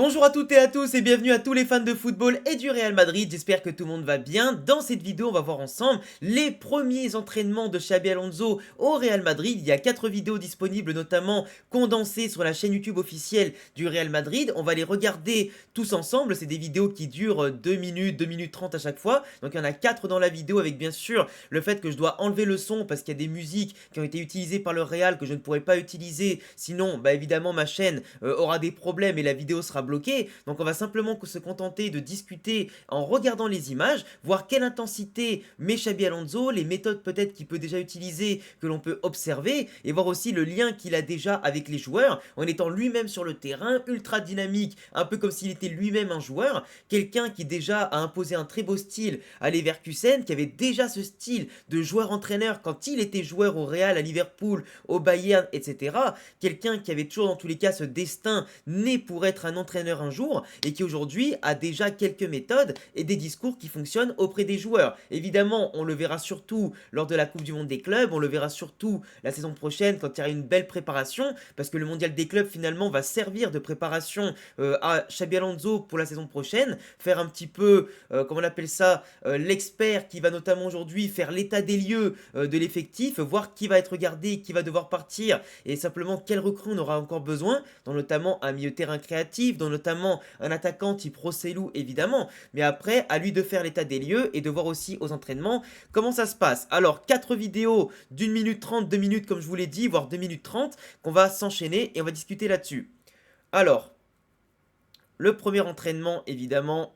Bonjour à toutes et à tous et bienvenue à tous les fans de football et du Real Madrid, j'espère que tout le monde va bien. Dans cette vidéo on va voir ensemble les premiers entraînements de Xabi Alonso au Real Madrid. Il y a 4 vidéos disponibles, notamment condensées sur la chaîne YouTube officielle du Real Madrid. On va les regarder tous ensemble, c'est des vidéos qui durent 2 minutes, 2 minutes 30 à chaque fois. Donc il y en a 4 dans la vidéo, avec bien sûr le fait que je dois enlever le son parce qu'il y a des musiques qui ont été utilisées par le Real que je ne pourrais pas utiliser, sinon bah évidemment ma chaîne aura des problèmes et la vidéo sera bloquée. Donc on va simplement se contenter de discuter en regardant les images, voir quelle intensité met Xabi Alonso, les méthodes peut-être qu'il peut déjà utiliser, que l'on peut observer, et voir aussi le lien qu'il a déjà avec les joueurs, en étant lui-même sur le terrain, ultra dynamique, un peu comme s'il était lui-même un joueur, quelqu'un qui déjà a imposé un très beau style à Leverkusen, qui avait déjà ce style de joueur-entraîneur quand il était joueur au Real, à Liverpool, au Bayern, etc. Quelqu'un qui avait toujours dans tous les cas ce destin né pour être un entraîneur un jour et qui aujourd'hui a déjà quelques méthodes et des discours qui fonctionnent auprès des joueurs. Évidemment, on le verra surtout lors de la Coupe du Monde des clubs, on le verra surtout la saison prochaine quand il y aura une belle préparation, parce que le Mondial des clubs finalement va servir de préparation à Xabi Alonso pour la saison prochaine, faire un petit peu, comment on appelle ça, l'expert qui va notamment aujourd'hui faire l'état des lieux de l'effectif, voir qui va être gardé, qui va devoir partir et simplement quel recrue on aura encore besoin, dans notamment un milieu de terrain créatif, dont notamment un attaquant type Rossellou évidemment, mais après à lui de faire l'état des lieux et de voir aussi aux entraînements comment ça se passe. Alors 4 vidéos d'1 minute 30, 2 minutes comme je vous l'ai dit, voire 2 minutes 30 qu'on va s'enchaîner et on va discuter là-dessus. Alors, le premier entraînement évidemment,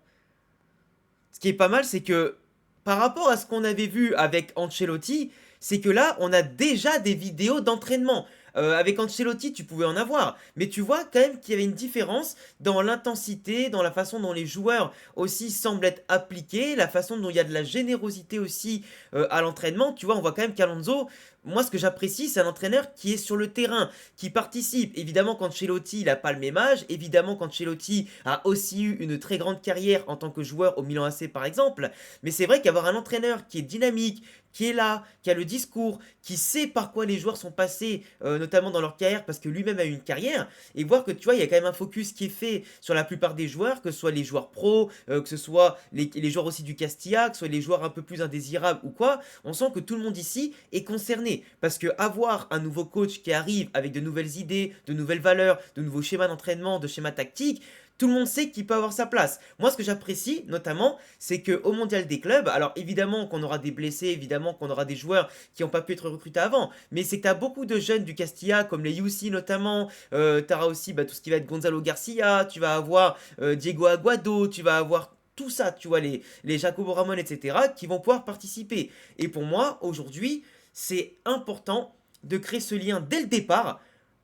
ce qui est pas mal c'est que par rapport à ce qu'on avait vu avec Ancelotti, c'est que là on a déjà des vidéos d'entraînement. Avec Ancelotti, tu pouvais en avoir, mais tu vois quand même qu'il y avait une différence dans l'intensité, dans la façon dont les joueurs aussi semblent être appliqués, la façon dont il y a de la générosité aussi à l'entraînement. Tu vois, on voit quand même qu'Alonso, moi ce que j'apprécie, c'est un entraîneur qui est sur le terrain, qui participe. Évidemment qu'Ancelotti, il n'a pas le même âge, évidemment qu'Ancelotti a aussi eu une très grande carrière en tant que joueur au Milan AC par exemple, mais c'est vrai qu'avoir un entraîneur qui est dynamique, qui est là, qui a le discours, qui sait par quoi les joueurs sont passés, notamment dans leur carrière, parce que lui-même a eu une carrière, et voir que tu vois, il y a quand même un focus qui est fait sur la plupart des joueurs, que ce soit les joueurs pros, que ce soit les joueurs aussi du Castilla, que ce soit les joueurs un peu plus indésirables ou quoi, on sent que tout le monde ici est concerné, parce que avoir un nouveau coach qui arrive avec de nouvelles idées, de nouvelles valeurs, de nouveaux schémas d'entraînement, de schémas tactiques, tout le monde sait qu'il peut avoir sa place. Moi, ce que j'apprécie, notamment, c'est qu'au Mondial des clubs, alors évidemment qu'on aura des blessés, évidemment qu'on aura des joueurs qui n'ont pas pu être recrutés avant, mais c'est que tu as beaucoup de jeunes du Castilla, comme les Yussi notamment, tu auras aussi tout ce qui va être Gonzalo Garcia, tu vas avoir Diego Aguado, tu vas avoir tout ça, tu vois, les Jacobo Ramon, etc., qui vont pouvoir participer. Et pour moi, aujourd'hui, c'est important de créer ce lien dès le départ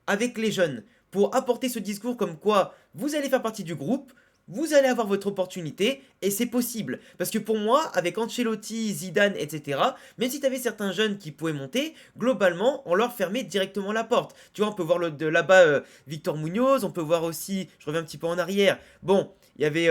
avec les jeunes, pour apporter ce discours comme quoi vous allez faire partie du groupe, vous allez avoir votre opportunité et c'est possible. Parce que pour moi, avec Ancelotti, Zidane, etc., même si tu avais certains jeunes qui pouvaient monter, globalement, on leur fermait directement la porte. Tu vois, on peut voir de là-bas Victor Munoz, on peut voir aussi, je reviens un petit peu en arrière, bon, il y avait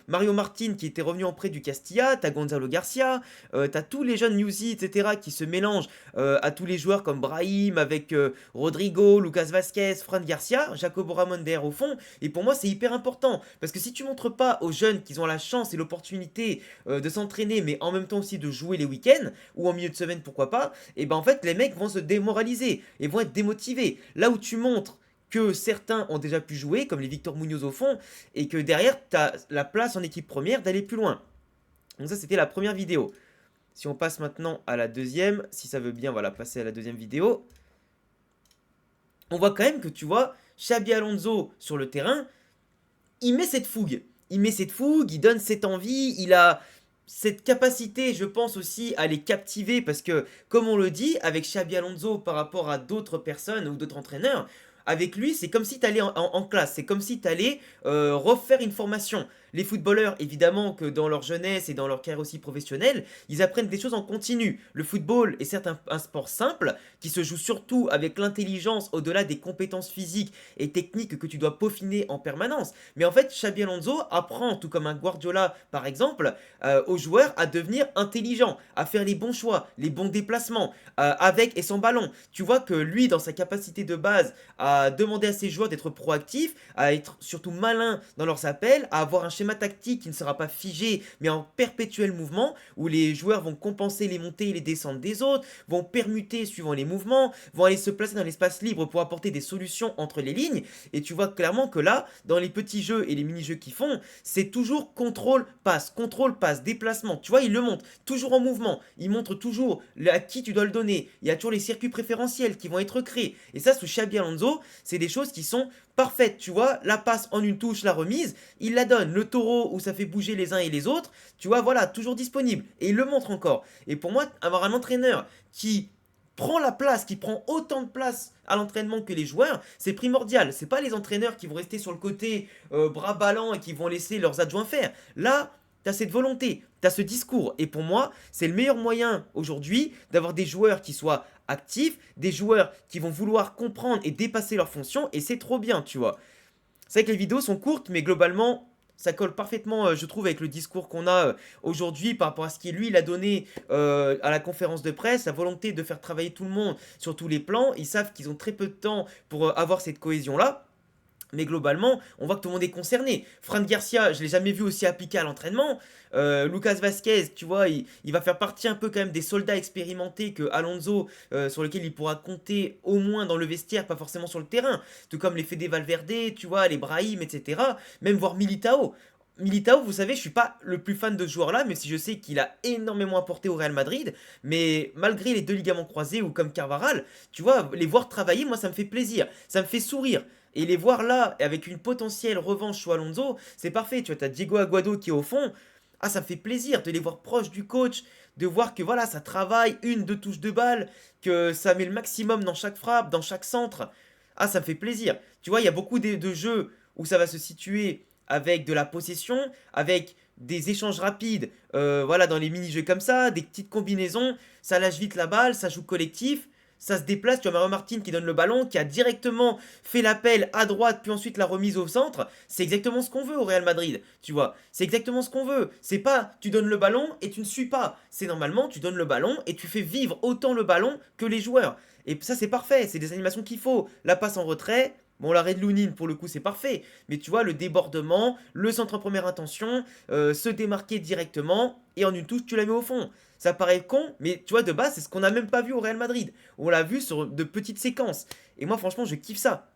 Mario Martin qui était revenu en prêt du Castilla, t'as Gonzalo Garcia, t'as tous les jeunes Newsy, etc., qui se mélangent à tous les joueurs comme Brahim, avec Rodrigo, Lucas Vasquez, Fran Garcia, Jacobo Ramon derrière au fond. Et pour moi, c'est hyper important. Parce que si tu montres pas aux jeunes qu'ils ont la chance et l'opportunité de s'entraîner, mais en même temps aussi de jouer les week-ends, ou en milieu de semaine, pourquoi pas, et ben en fait, les mecs vont se démoraliser et vont être démotivés. Là où tu montres que certains ont déjà pu jouer, comme les Victor Munoz au fond, et que derrière, tu as la place en équipe première d'aller plus loin. Donc ça, c'était la première vidéo. Si on passe maintenant à la deuxième, si ça veut bien, voilà, passer à la deuxième vidéo. On voit quand même que, tu vois, Xabi Alonso sur le terrain, il met cette fougue. Il met cette fougue, il donne cette envie, il a cette capacité, je pense aussi, à les captiver parce que, comme on le dit, avec Xabi Alonso par rapport à d'autres personnes ou d'autres entraîneurs, avec lui, c'est comme si tu allais en classe, c'est comme si tu allais refaire une formation. Les footballeurs, évidemment que dans leur jeunesse et dans leur carrière aussi professionnelle, ils apprennent des choses en continu. Le football est certes un sport simple, qui se joue surtout avec l'intelligence au-delà des compétences physiques et techniques que tu dois peaufiner en permanence. Mais en fait, Xabi Alonso apprend, tout comme un Guardiola par exemple, aux joueurs à devenir intelligents, à faire les bons choix, les bons déplacements, avec et sans ballon. Tu vois que lui, dans sa capacité de base à demander à ses joueurs d'être proactifs, à être surtout malins dans leurs appels, à avoir un schéma tactique qui ne sera pas figé, mais en perpétuel mouvement, où les joueurs vont compenser les montées et les descentes des autres, vont permuter suivant les mouvements, vont aller se placer dans l'espace libre pour apporter des solutions entre les lignes. Et tu vois clairement que là, dans les petits jeux et les mini-jeux qu'ils font, c'est toujours contrôle, passe, déplacement. Tu vois, ils le montrent toujours en mouvement. Ils montrent toujours à qui tu dois le donner. Il y a toujours les circuits préférentiels qui vont être créés. Et ça, sous Xabi Alonso, c'est des choses qui sont parfaites. Tu vois, la passe en une touche, la remise, il la donne. Le taureau où ça fait bouger les uns et les autres, tu vois, voilà, toujours disponible. Et il le montre encore. Et pour moi, avoir un entraîneur qui prend la place, qui prend autant de place à l'entraînement que les joueurs, c'est primordial. C'est pas les entraîneurs qui vont rester sur le côté bras ballants et qui vont laisser leurs adjoints faire. Là, t'as cette volonté, t'as ce discours. Et pour moi, c'est le meilleur moyen aujourd'hui d'avoir des joueurs qui soient actifs, des joueurs qui vont vouloir comprendre et dépasser leurs fonctions. Et c'est trop bien, tu vois. C'est vrai que les vidéos sont courtes, mais globalement, ça colle parfaitement, je trouve, avec le discours qu'on a aujourd'hui par rapport à ce qu'il lui il a donné à la conférence de presse, la volonté de faire travailler tout le monde sur tous les plans. Ils savent qu'ils ont très peu de temps pour avoir cette cohésion-là. Mais globalement, on voit que tout le monde est concerné. Fran Garcia, je l'ai jamais vu aussi appliqué à l'entraînement. Lucas Vasquez, tu vois, il va faire partie un peu quand même des soldats expérimentés que Alonso, sur lesquels il pourra compter au moins dans le vestiaire, pas forcément sur le terrain. Tout comme les Fede Valverde, tu vois, les Brahim, etc. Même voir Militao. Militao, vous savez, je suis pas le plus fan de ce joueur-là, même si je sais qu'il a énormément apporté au Real Madrid. Mais malgré les deux ligaments croisés ou comme Carvajal, tu vois, les voir travailler, moi, ça me fait plaisir. Ça me fait sourire. Et les voir là, avec une potentielle revanche sur Alonso, c'est parfait. Tu vois, t'as Diego Aguado qui est au fond. Ah, ça me fait plaisir de les voir proches du coach, de voir que voilà, ça travaille, une, deux touches de balle, que ça met le maximum dans chaque frappe, dans chaque centre. Ah, ça me fait plaisir. Tu vois, il y a beaucoup de jeux où ça va se situer avec de la possession, avec des échanges rapides, voilà, dans les mini-jeux comme ça, des petites combinaisons, ça lâche vite la balle, ça joue collectif. Ça se déplace, tu vois Mario Martin qui donne le ballon, qui a directement fait l'appel à droite, puis ensuite la remise au centre. C'est exactement ce qu'on veut au Real Madrid, tu vois. C'est exactement ce qu'on veut. C'est pas tu donnes le ballon et tu ne suis pas. C'est normalement tu donnes le ballon et tu fais vivre autant le ballon que les joueurs. Et ça c'est parfait, c'est des animations qu'il faut. La passe en retrait, bon l'arrêt de Lounine pour le coup c'est parfait. Mais tu vois le débordement, le centre en première intention, se démarquer directement et en une touche tu la mets au fond. Ça paraît con, mais tu vois, de base, c'est ce qu'on n'a même pas vu au Real Madrid. On l'a vu sur de petites séquences. Et moi, franchement, je kiffe ça.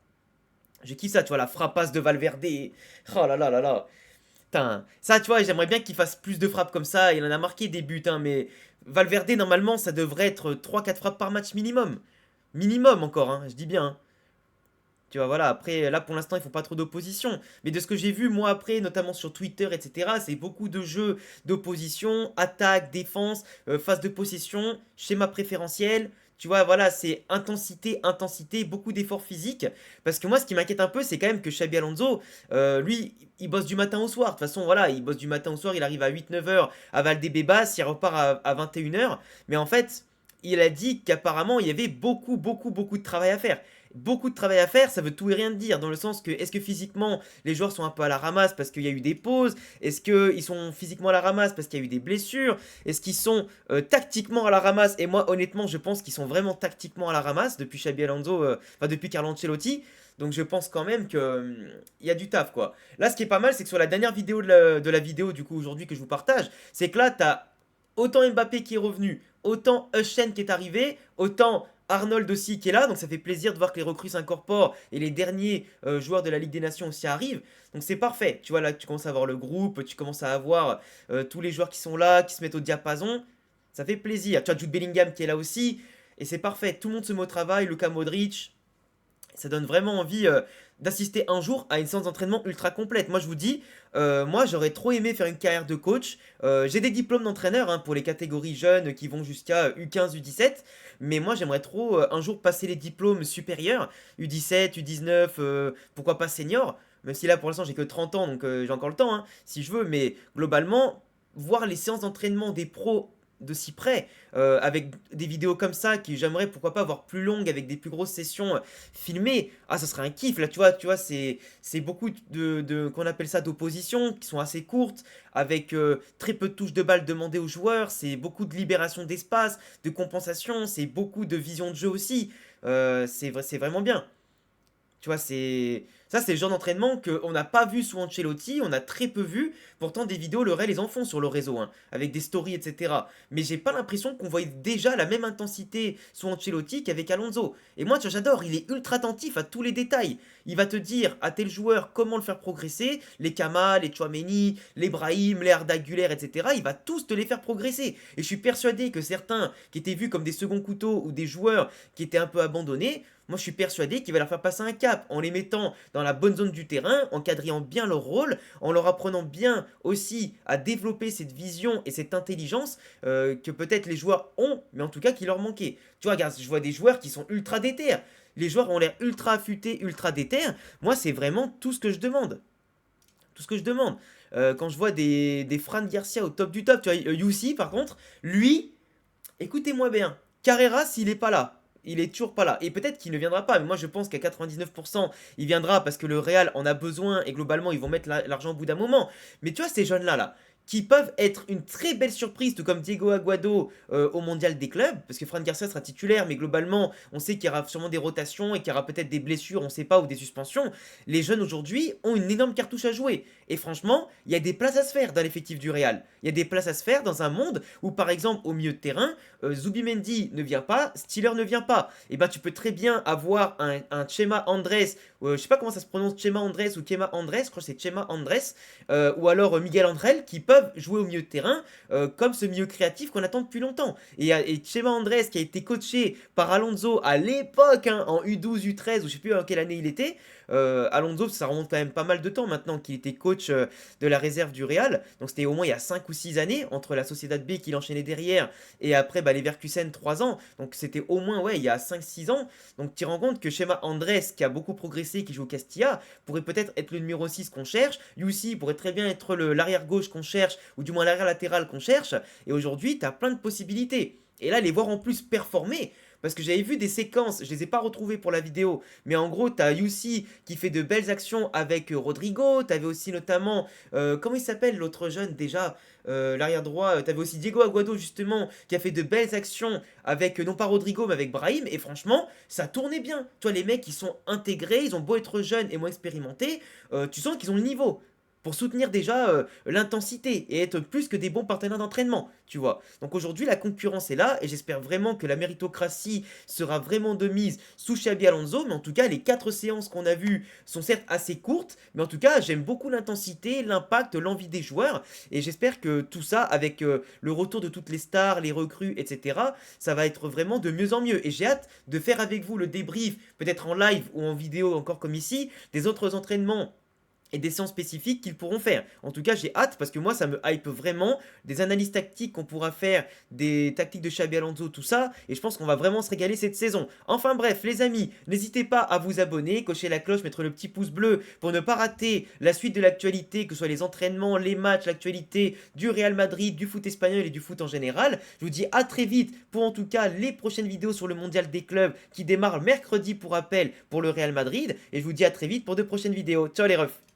Je kiffe ça, tu vois, la frappasse de Valverde. Oh là là là là. Putain, ça, tu vois, j'aimerais bien qu'il fasse plus de frappes comme ça. Il en a marqué des buts, hein, mais Valverde, normalement, ça devrait être 3-4 frappes par match minimum. Minimum encore, hein, je dis bien, hein. Tu vois, voilà, après, là pour l'instant, ils font pas trop d'opposition. Mais de ce que j'ai vu, moi, après, notamment sur Twitter, etc., c'est beaucoup de jeux d'opposition, attaque, défense, phase de possession, schéma préférentiel. Tu vois, voilà, c'est intensité, intensité, beaucoup d'efforts physiques. Parce que moi, ce qui m'inquiète un peu, c'est quand même que Xabi Alonso, lui, il bosse du matin au soir. De toute façon, voilà, il bosse du matin au soir, il arrive à 8-9 heures à Valdebebas, il repart à 21 heures. Mais en fait, il a dit qu'apparemment, il y avait beaucoup, beaucoup, beaucoup de travail à faire. Beaucoup de travail à faire, ça veut tout et rien dire, dans le sens que est-ce que physiquement les joueurs sont un peu à la ramasse parce qu'il y a eu des pauses, est-ce qu'ils sont physiquement à la ramasse parce qu'il y a eu des blessures, est-ce qu'ils sont tactiquement à la ramasse, et moi honnêtement je pense qu'ils sont vraiment tactiquement à la ramasse depuis Xabi Alonso, enfin depuis Carlo Ancelotti, donc je pense quand même que il y a du taf quoi. Là ce qui est pas mal c'est que sur la dernière vidéo de la vidéo du coup aujourd'hui que je vous partage, c'est que là t'as autant Mbappé qui est revenu, autant Hussein qui est arrivé, autant Arnold aussi qui est là, donc ça fait plaisir de voir que les recrues s'incorporent et les derniers joueurs de la Ligue des Nations aussi arrivent. Donc c'est parfait. Tu vois là, tu commences à avoir le groupe, tu commences à avoir tous les joueurs qui sont là, qui se mettent au diapason. Ça fait plaisir. Tu as Jude Bellingham qui est là aussi et c'est parfait. Tout le monde se met au travail. Luka Modric, ça donne vraiment envie d'assister un jour à une séance d'entraînement ultra complète. Moi, je vous dis, moi, j'aurais trop aimé faire une carrière de coach. J'ai des diplômes d'entraîneur hein, pour les catégories jeunes qui vont jusqu'à U15, U17. Mais moi, j'aimerais trop un jour passer les diplômes supérieurs, U17, U19, pourquoi pas senior. Même si là, pour l'instant, j'ai que 30 ans, donc j'ai encore le temps, hein, si je veux. Mais globalement, voir les séances d'entraînement des pros de si près, avec des vidéos comme ça, qui j'aimerais pourquoi pas voir plus longues, avec des plus grosses sessions filmées, ah ça serait un kiff, là tu vois c'est beaucoup qu'on appelle ça d'opposition, qui sont assez courtes, avec très peu de touches de balle demandées aux joueurs, c'est beaucoup de libération d'espace, de compensation, c'est beaucoup de vision de jeu aussi, c'est vraiment bien. Tu vois, c'est... Ça, c'est le genre d'entraînement qu'on n'a pas vu sous Ancelotti, on a très peu vu. Pourtant, des vidéos, le Real, les en font sur le réseau, hein, avec des stories, etc. Mais j'ai pas l'impression qu'on voyait déjà la même intensité sous Ancelotti qu'avec Alonso. Et moi, tu vois, j'adore, il est ultra attentif à tous les détails. Il va te dire à tel joueur comment le faire progresser, les Kamal, les Chouameni, les Brahim, les Arda Güler, etc. Il va tous te les faire progresser. Et je suis persuadé que certains qui étaient vus comme des seconds couteaux ou des joueurs qui étaient un peu abandonnés, moi je suis persuadé qu'il va leur faire passer un cap en les mettant dans la bonne zone du terrain, en quadrillant bien leur rôle, en leur apprenant bien aussi à développer cette vision et cette intelligence que peut-être les joueurs ont, mais en tout cas qui leur manquait. Tu vois, regarde, je vois des joueurs qui sont ultra déter. Les joueurs ont l'air ultra affûtés, ultra déter. Moi, c'est vraiment tout ce que je demande. Tout ce que je demande. Quand je vois des Fran Garcia au top du top, tu vois, Youssi par contre, lui, écoutez-moi bien, Carrera, s'il est pas là, il est toujours pas là. Et peut-être qu'il ne viendra pas, mais moi je pense qu'à 99%, il viendra parce que le Real en a besoin et globalement ils vont mettre l'argent au bout d'un moment. Mais tu vois, ces jeunes-là, qui peuvent être une très belle surprise, tout comme Diego Aguado au mondial des clubs, parce que Fran Garcia sera titulaire, mais globalement, on sait qu'il y aura sûrement des rotations et qu'il y aura peut-être des blessures, on sait pas, ou des suspensions. Les jeunes aujourd'hui ont une énorme cartouche à jouer. Et franchement, il y a des places à se faire dans l'effectif du Real. Il y a des places à se faire dans un monde où, par exemple, au milieu de terrain, Zubimendi ne vient pas, Stiller ne vient pas. Et ben tu peux très bien avoir un Chema Andrés, je sais pas comment ça se prononce, Chema Andrés ou Chema Andrés, je crois que c'est Chema Andrés, ou alors Miguel Andrel, qui peuvent jouer au milieu de terrain comme ce milieu créatif qu'on attend depuis longtemps. Et Chema Andrés, qui a été coaché par Alonso à l'époque, hein, en U12, U13, ou je sais plus en quelle année il était, Alonso, ça remonte quand même pas mal de temps maintenant qu'il était coach de la réserve du Real, donc c'était au moins il y a 5 ou 6 années, entre la Sociedad B qu'il enchaînait derrière, et après bah, Leverkusen 3 ans, donc c'était au moins ouais, il y a 5-6 ans, donc tu te rends compte que Chema Andrés, qui a beaucoup progressé, qui joue au Castilla, pourrait peut-être être le numéro 6 qu'on cherche, Yussi pourrait très bien être l'arrière gauche qu'on cherche, ou du moins l'arrière latéral qu'on cherche, et aujourd'hui tu as plein de possibilités. Et là, les voir en plus performer, parce que j'avais vu des séquences, je les ai pas retrouvées pour la vidéo, mais en gros, t'as Yussi qui fait de belles actions avec Rodrigo, t'avais aussi notamment, comment il s'appelle l'autre jeune déjà, l'arrière droit, t'avais aussi Diego Aguado justement, qui a fait de belles actions avec, non pas Rodrigo, mais avec Brahim, et franchement, ça tournait bien. Toi, les mecs, ils sont intégrés, ils ont beau être jeunes et moins expérimentés, tu sens qu'ils ont le niveau pour soutenir déjà l'intensité et être plus que des bons partenaires d'entraînement, tu vois. Donc aujourd'hui, la concurrence est là et j'espère vraiment que la méritocratie sera vraiment de mise sous Xabi Alonso, mais en tout cas, les 4 séances qu'on a vues sont certes assez courtes, mais en tout cas, j'aime beaucoup l'intensité, l'impact, l'envie des joueurs et j'espère que tout ça, avec le retour de toutes les stars, les recrues, etc., ça va être vraiment de mieux en mieux et j'ai hâte de faire avec vous le débrief, peut-être en live ou en vidéo encore comme ici, des autres entraînements et des séances spécifiques qu'ils pourront faire. En tout cas, j'ai hâte parce que moi, ça me hype vraiment. Des analyses tactiques qu'on pourra faire, des tactiques de Xabi Alonso, tout ça. Et je pense qu'on va vraiment se régaler cette saison. Enfin bref, les amis, n'hésitez pas à vous abonner, cocher la cloche, mettre le petit pouce bleu pour ne pas rater la suite de l'actualité, que ce soit les entraînements, les matchs, l'actualité du Real Madrid, du foot espagnol et du foot en général. Je vous dis à très vite pour en tout cas les prochaines vidéos sur le mondial des clubs qui démarre mercredi pour rappel pour le Real Madrid. Et je vous dis à très vite pour de prochaines vidéos. Ciao les refs.